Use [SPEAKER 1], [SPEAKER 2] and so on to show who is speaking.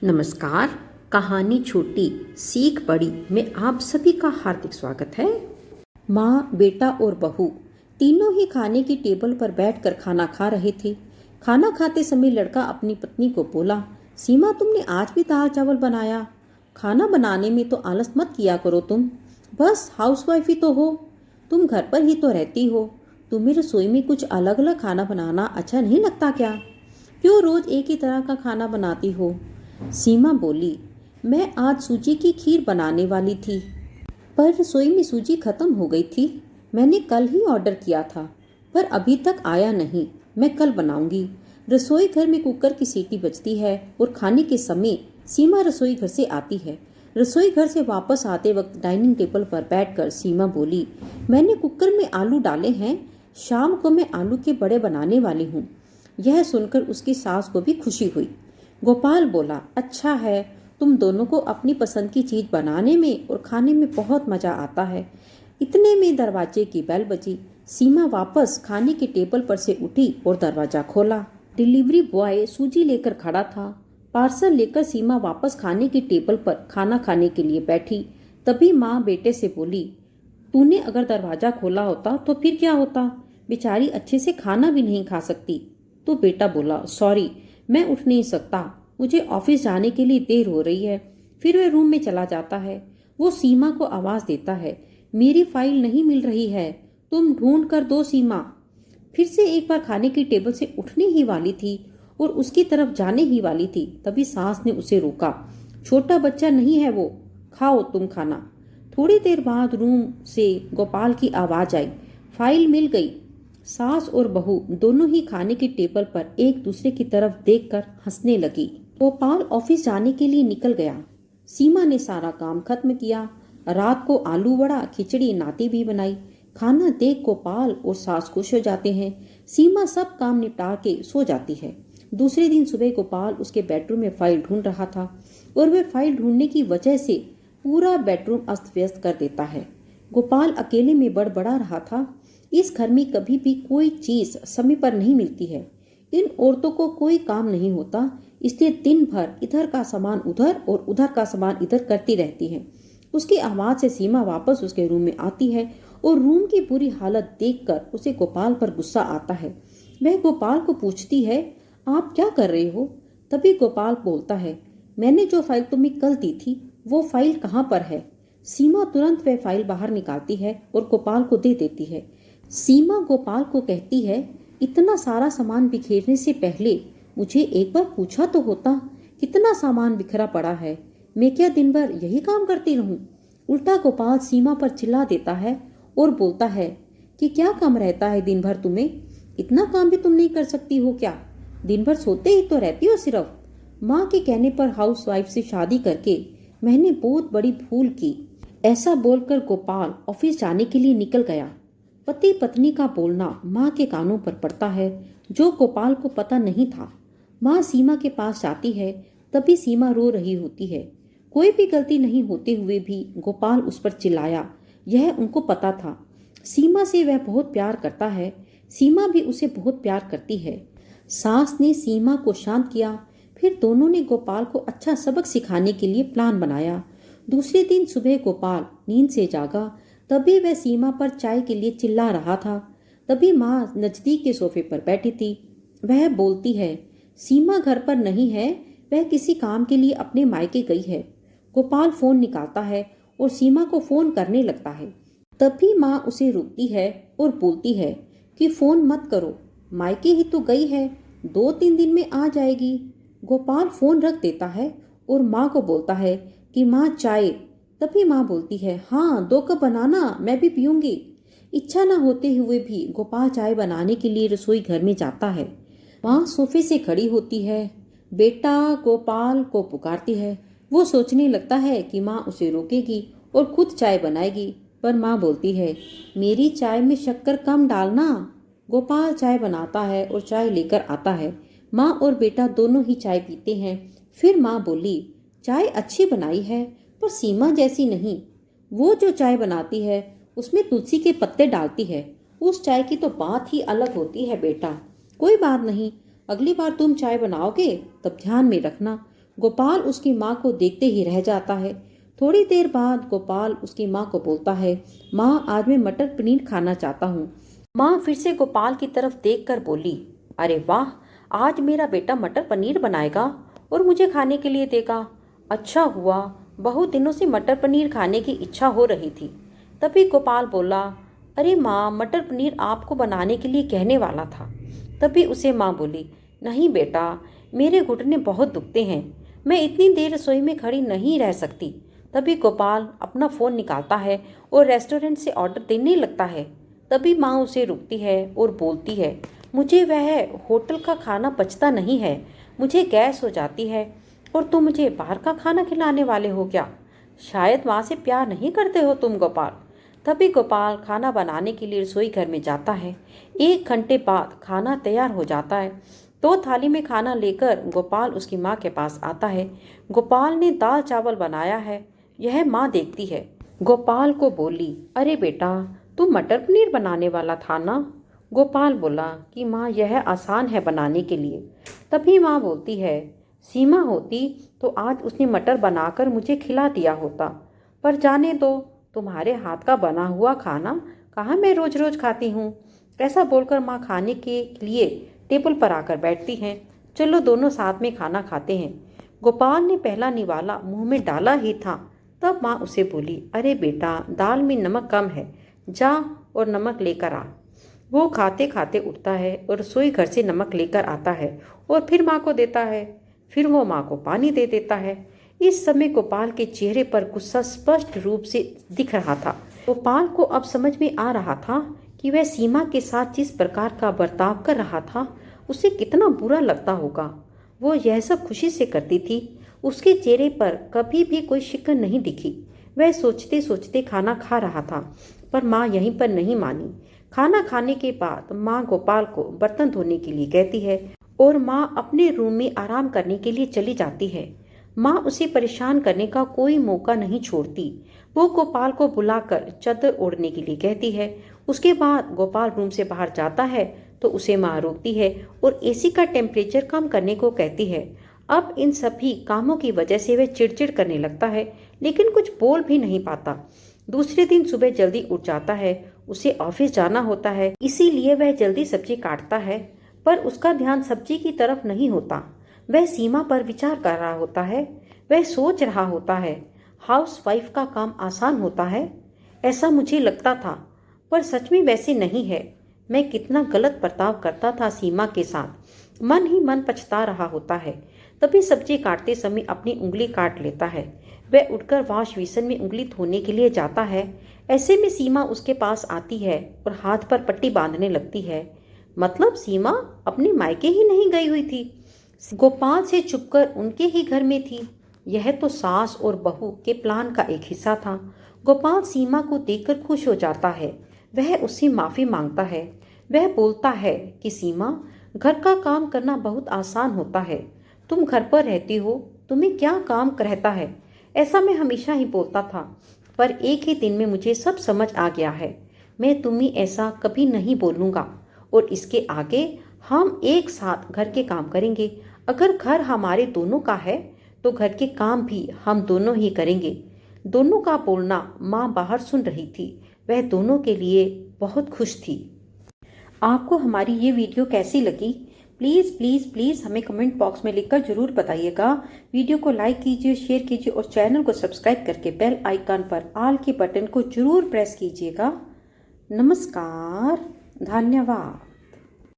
[SPEAKER 1] नमस्कार। कहानी छोटी सीख बड़ी में आप सभी का हार्दिक स्वागत है। माँ, बेटा और बहू तीनों ही खाने की टेबल पर बैठकर खाना खा रहे थे। खाना खाते समय लड़का अपनी पत्नी को बोला, सीमा, तुमने आज भी दाल चावल बनाया। खाना बनाने में तो आलस मत किया करो तुम। बस हाउसवाइफ ही तो हो। तुम घर पर ही तो रहती हो। तुम्हें रसोई में कुछ अलग अलग खाना बनाना अच्छा नहीं लगता क्या? क्यों रोज एक ही तरह का खाना बनाती हो? सीमा बोली, मैं आज सूजी की खीर बनाने वाली थी, पर रसोई में सूजी खत्म हो गई थी। मैंने कल ही ऑर्डर किया था, पर अभी तक आया नहीं। मैं कल बनाऊंगी। रसोई घर में कुकर की सीटी बजती है और खाने के समय सीमा रसोई घर से आती है। रसोई घर से वापस आते वक्त डाइनिंग टेबल पर बैठकर सीमा बोली, मैंने कुकर में आलू डाले हैं। शाम को मैं आलू के बड़े बनाने वाली हूँ। यह सुनकर उसकी सास को भी खुशी हुई। गोपाल बोला, अच्छा है, तुम दोनों को अपनी पसंद की चीज बनाने में और खाने में बहुत मजा आता है। इतने में दरवाजे की बेल बजी। सीमा वापस खाने के टेबल पर से उठी और दरवाजा खोला। डिलीवरी बॉय सूजी लेकर खड़ा था। पार्सल लेकर सीमा वापस खाने की टेबल पर खाना खाने के लिए बैठी। तभी माँ बेटे से बोली, तूने अगर दरवाजा खोला होता तो फिर क्या होता? बेचारी अच्छे से खाना भी नहीं खा सकती। तो बेटा बोला, सॉरी, मैं उठ नहीं सकता। मुझे ऑफिस जाने के लिए देर हो रही है। फिर वह रूम में चला जाता है। वो सीमा को आवाज देता है, मेरी फाइल नहीं मिल रही है, तुम ढूंढ कर दो सीमा। फिर से एक बार खाने की टेबल से उठने ही वाली थी और उसकी तरफ जाने ही वाली थी, तभी सास ने उसे रोका। छोटा बच्चा नहीं है वो, खाओ तुम खाना। थोड़ी देर बाद रूम से गोपाल की आवाज आई, फाइल मिल गई। सास और बहू दोनों ही खाने की टेबल पर एक दूसरे की तरफ देखकर हंसने लगी। गोपाल ऑफिस जाने के लिए निकल गया। सीमा ने सारा काम खत्म किया। रात को आलू वड़ा, खिचड़ी, नाती भी बनाई। खाना देख गोपाल और सास खुश हो जाते हैं। सीमा सब काम निपटा के सो जाती है। दूसरे दिन सुबह गोपाल उसके बेडरूम में फाइल ढूंढ रहा था और वह फाइल ढूंढने की वजह से पूरा बेडरूम अस्त व्यस्त कर देता है। गोपाल अकेले में बड़बड़ा रहा था, इस घर में कभी भी कोई चीज समय पर नहीं मिलती है। इन औरतों को कोई काम नहीं होता, इसलिए दिन भर इधर का सामान उधर और उधर का सामान इधर करती रहती हैं। उसकी आवाज से सीमा वापस उसके रूम में आती है और रूम की बुरी हालत देखकर उसे गोपाल पर गुस्सा आता है। वह गोपाल को पूछती है, आप क्या कर रहे हो? तभी गोपाल बोलता है, मैंने जो फाइल तुम्हें कल दी थी वो फाइल कहाँ पर है? सीमा तुरंत वह फाइल बाहर निकालती है और गोपाल को दे देती है। सीमा गोपाल को कहती है, इतना सारा सामान बिखेरने से पहले मुझे एक बार पूछा तो होता, कितना सामान बिखरा पड़ा है, मैं क्या दिन भर यही काम करती रहूं? उल्टा गोपाल सीमा पर चिल्ला देता है और बोलता है कि क्या काम रहता है दिन भर तुम्हें? इतना काम भी तुम नहीं कर सकती हो क्या? दिन भर सोते ही तो रहती हो सिर्फ। माँ के कहने पर हाउसवाइफ से शादी करके मैंने बहुत बड़ी भूल की। ऐसा बोलकर गोपाल ऑफिस जाने के लिए निकल गया। पति पत्नी का बोलना माँ के कानों पर पड़ता है, जो गोपाल को पता नहीं था। माँ सीमा के पास जाती है, तभी सीमा रो रही होती है। कोई भी गलती नहीं होते हुए भी गोपाल उस पर चिल्लाया। यह उनको पता था। सीमा से वह बहुत प्यार करता है, सीमा भी उसे बहुत प्यार करती है। सास ने सीमा को शांत किया। फिर दोनों ने गोपाल को अच्छा सबक सिखाने के लिए प्लान बनाया। दूसरे दिन सुबह गोपाल नींद से जागा, तभी वह सीमा पर चाय के लिए चिल्ला रहा था। तभी माँ नजदीक के सोफे पर बैठी थी। वह बोलती है, सीमा घर पर नहीं है, वह किसी काम के लिए अपने मायके गई है। गोपाल फोन निकालता है और सीमा को फोन करने लगता है। तभी माँ उसे रोकती है और बोलती है कि फोन मत करो, मायके ही तो गई है, 2-3 दिन में आ जाएगी। गोपाल फोन रख देता है और माँ को बोलता है कि माँ चाय। तभी माँ बोलती है, हाँ 2 कप बनाना, मैं भी पीऊंगी। इच्छा न होते हुए भी गोपाल चाय बनाने के लिए रसोई घर में जाता है। माँ सोफे से खड़ी होती है, बेटा गोपाल को पुकारती है। वो सोचने लगता है कि माँ उसे रोकेगी और खुद चाय बनाएगी, पर माँ बोलती है, मेरी चाय में शक्कर कम डालना। गोपाल चाय बनाता है और चाय लेकर आता है। माँ और बेटा दोनों ही चाय पीते हैं। फिर माँ बोली, चाय अच्छी बनाई है, पर सीमा जैसी नहीं। वो जो चाय बनाती है उसमें तुलसी के पत्ते डालती है, उस चाय की तो बात ही अलग होती है बेटा। कोई बात नहीं, अगली बार तुम चाय बनाओगे तब ध्यान में रखना, गोपाल उसकी माँ को देखते ही रह जाता है। थोड़ी देर बाद गोपाल उसकी माँ को बोलता है, माँ आज मैं मटर पनीर खाना चाहता हूँ। माँ फिर से गोपाल की तरफ देखकर बोली, अरे वाह, आज मेरा बेटा मटर पनीर बनाएगा और मुझे खाने के लिए देगा। अच्छा हुआ, बहुत दिनों से मटर पनीर खाने की इच्छा हो रही थी। तभी गोपाल बोला, अरे माँ, मटर पनीर आपको बनाने के लिए कहने वाला था। तभी उसे माँ बोली, नहीं बेटा, मेरे घुटने बहुत दुखते हैं, मैं इतनी देर रसोई में खड़ी नहीं रह सकती। तभी गोपाल अपना फ़ोन निकालता है और रेस्टोरेंट से ऑर्डर देने लगता है। तभी माँ उसे रुकती है और बोलती है, मुझे वह होटल का खाना पचता नहीं है, मुझे गैस हो जाती है और तुम मुझे बाहर का खाना खिलाने वाले हो क्या? शायद माँ से प्यार नहीं करते हो तुम गोपाल। तभी गोपाल खाना बनाने के लिए रसोई घर में जाता है। 1 घंटे बाद खाना तैयार हो जाता है। 2 थाली में खाना लेकर गोपाल उसकी माँ के पास आता है। गोपाल ने दाल चावल बनाया है। यह माँ देखती है। गोपाल को बोली, अरे बेटा, तू मटर पनीर बनाने वाला था ना? गोपाल बोला कि माँ, यह आसान है बनाने के लिए। तभी माँ बोलती है, सीमा होती तो आज उसने मटर बनाकर मुझे खिला दिया होता, पर जाने दो, तुम्हारे हाथ का बना हुआ खाना कहाँ मैं रोज रोज खाती हूँ। ऐसा बोलकर माँ खाने के लिए टेबल पर आकर बैठती हैं। चलो दोनों साथ में खाना खाते हैं। गोपाल ने पहला निवाला मुंह में डाला ही था, तब माँ उसे बोली, अरे बेटा, दाल में नमक कम है, जा और नमक लेकर आ। वो खाते खाते उठता है और रसोई घर से नमक लेकर आता है और फिर माँ को देता है। फिर वो माँ को पानी दे देता है। इस समय गोपाल के चेहरे पर गुस्सा स्पष्ट रूप से दिख रहा था। गोपाल को अब समझ में आ रहा था कि वह सीमा के साथ जिस प्रकार का बर्ताव कर रहा था, उसे कितना बुरा लगता होगा। वो यह सब खुशी से करती थी। उसके चेहरे पर कभी भी कोई शिकन नहीं दिखी। वह सोचते सोचते खाना खा रहा था, पर माँ यहीं पर नहीं मानी। खाना खाने के बाद माँ गोपाल को बर्तन धोने के लिए कहती है और माँ अपने रूम में आराम करने के लिए चली जाती है। माँ उसे परेशान करने का कोई मौका नहीं छोड़ती। वो गोपाल को बुलाकर चादर ओढ़ने के लिए कहती है। उसके बाद गोपाल रूम से बाहर जाता है तो उसे माँ रोकती है और एसी का टेम्परेचर कम करने को कहती है। अब इन सभी कामों की वजह से वह चिड़चिड़ करने लगता है, लेकिन कुछ बोल भी नहीं पाता। दूसरे दिन सुबह जल्दी उठ जाता है। उसे ऑफिस जाना होता है, इसीलिए वह जल्दी सब्जी काटता है, पर उसका ध्यान सब्जी की तरफ नहीं होता। वह सीमा पर विचार कर रहा होता है। वह सोच रहा होता है, हाउसवाइफ का काम आसान होता है, ऐसा मुझे लगता था, पर सच में वैसे नहीं है। मैं कितना गलत बर्ताव करता था सीमा के साथ। मन ही मन पछता रहा होता है। तभी सब्जी काटते समय अपनी उंगली काट लेता है। वह उठकर वॉश बेसिन में उंगली धोने के लिए जाता है। ऐसे में सीमा उसके पास आती है और हाथ पर पट्टी बांधने लगती है। मतलब सीमा अपने मायके ही नहीं गई हुई थी, गोपाल से छुपकर उनके ही घर में थी। यह तो सास और बहू के प्लान का एक हिस्सा था। गोपाल सीमा को देखकर खुश हो जाता है। वह उससे माफी मांगता है। वह बोलता है कि सीमा, घर का काम करना बहुत आसान होता है। तुम घर पर रहती हो, तुम्हें क्या काम रहता है, ऐसा मैं हमेशा ही बोलता था, पर एक ही दिन में मुझे सब समझ आ गया है। मैं तुम्हें ऐसा कभी नहीं बोलूँगा और इसके आगे हम एक साथ घर के काम करेंगे। अगर घर हमारे दोनों का है तो घर के काम भी हम दोनों ही करेंगे। दोनों का बोलना माँ बाहर सुन रही थी। वह दोनों के लिए बहुत खुश थी। आपको हमारी ये वीडियो कैसी लगी? प्लीज़ प्लीज़ प्लीज़ हमें कमेंट बॉक्स में लिखकर ज़रूर बताइएगा। वीडियो को लाइक कीजिए, शेयर कीजिए और चैनल को सब्सक्राइब करके बेल आइकन पर ऑल के बटन को ज़रूर प्रेस कीजिएगा। नमस्कार, धन्यवाद।